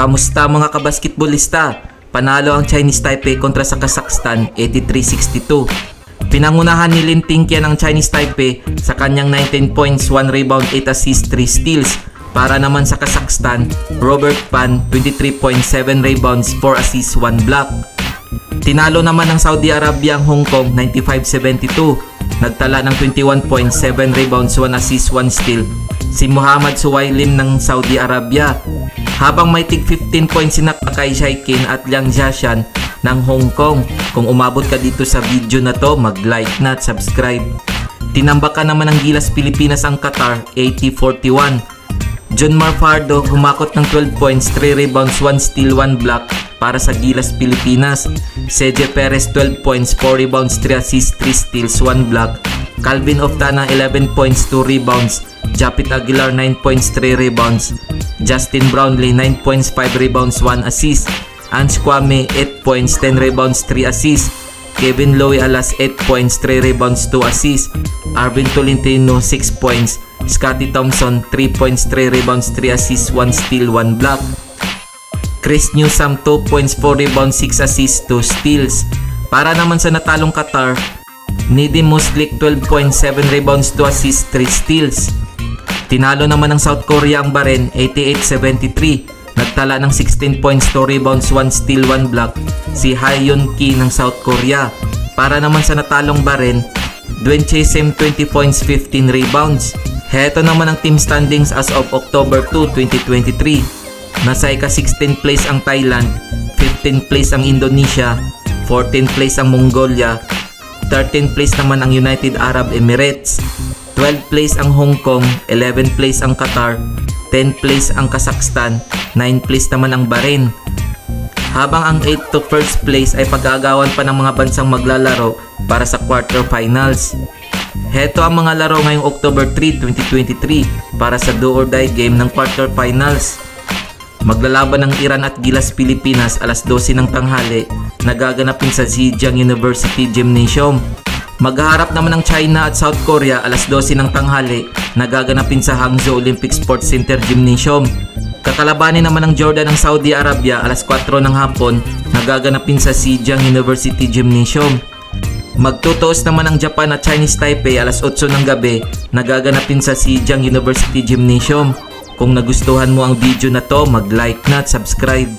Kamusta mga kabasketballista? Panalo ang Chinese Taipei kontra sa Kazakhstan 83-62. Pinangunahan ni Lin Tingqian ng Chinese Taipei sa kanyang 19 points, 1 rebound, 8 assists, 3 steals. Para naman sa Kazakhstan, Robert Pan 23 points, 7 rebounds, 4 assists, 1 block. Tinalo naman ng Saudi Arabia ang Hong Kong 95-72. Nagtala ng 21 points, 7 rebounds, 1 assist, 1 steal si Muhammad Suwailim ng Saudi Arabia. Habang may tig 15 points sina Kai Shaikin at Liang Jiashan ng Hong Kong. Kung umabot ka dito sa video na to, mag-like na at subscribe. Tinambakan naman ng Gilas Pilipinas ang Qatar 80-41. John Marfardo humakot ng 12 points, 3 rebounds, 1 steal, 1 block para sa Gilas Pilipinas. Seje Perez 12 points, 4 rebounds, 3 assists, 3 steals, 1 block. Calvin Oftana 11 points, 2 rebounds. Japit Aguilar 9 points, 3 rebounds. Justin Brownlee 9 points, 5 rebounds, 1 assist. Ange Kwame 8 points, 10 rebounds, 3 assists. Kevin Lowe Alas 8 points, 3 rebounds, 2 assists. Arvin Tolentino 6 points. Scottie Thompson 3 points, 3 rebounds, 3 assists, 1 steal, 1 block. Chris Newsome 2 points, 4 rebounds, 6 assists, 2 steals. Para naman sa natalong Qatar, Nedim Muslik 12 points, 7 rebounds, 2 assists, 3 steals. Tinalo naman ng South Korea ang Bahrain 88-73. Nagtala ng 16 points, 2 rebounds, 1 steal, 1 block si Haeyeon Ki ng South Korea. Para naman sa natalong Bahrain, Dwayne Chesem 20 points, 15 rebounds. Heto naman ang team standings as of October 2, 2023. Nasa ika-16 place ang Thailand, 15 place ang Indonesia, 14 place ang Mongolia, 13 place naman ang United Arab Emirates, 12 place ang Hong Kong, 11 place ang Qatar, 10 place ang Kazakhstan, 9 place naman ang Bahrain. Habang ang 8 to first place ay pag-aagawan pa ng mga bansang maglalaro para sa quarterfinals. Heto ang mga laro ngayong October 3, 2023 para sa do or die game ng quarterfinals. Maglalaban ng Iran at Gilas Pilipinas alas 12 ng tanghali na gaganapin sa Zhejiang University Gymnasium. Maghaharap naman ng China at South Korea alas 12 ng tanghali na gaganapin sa Hangzhou Olympic Sports Center Gymnasium. Kakalabanin naman ng Jordan ng Saudi Arabia alas 4 ng hapon na gaganapin sa Zhejiang University Gymnasium. Magtutuos naman ang Japan at Chinese Taipei alas 8 ng gabi na gaganapin sa Zhejiang University Gymnasium. Kung nagustuhan mo ang video na to, mag-like na at subscribe.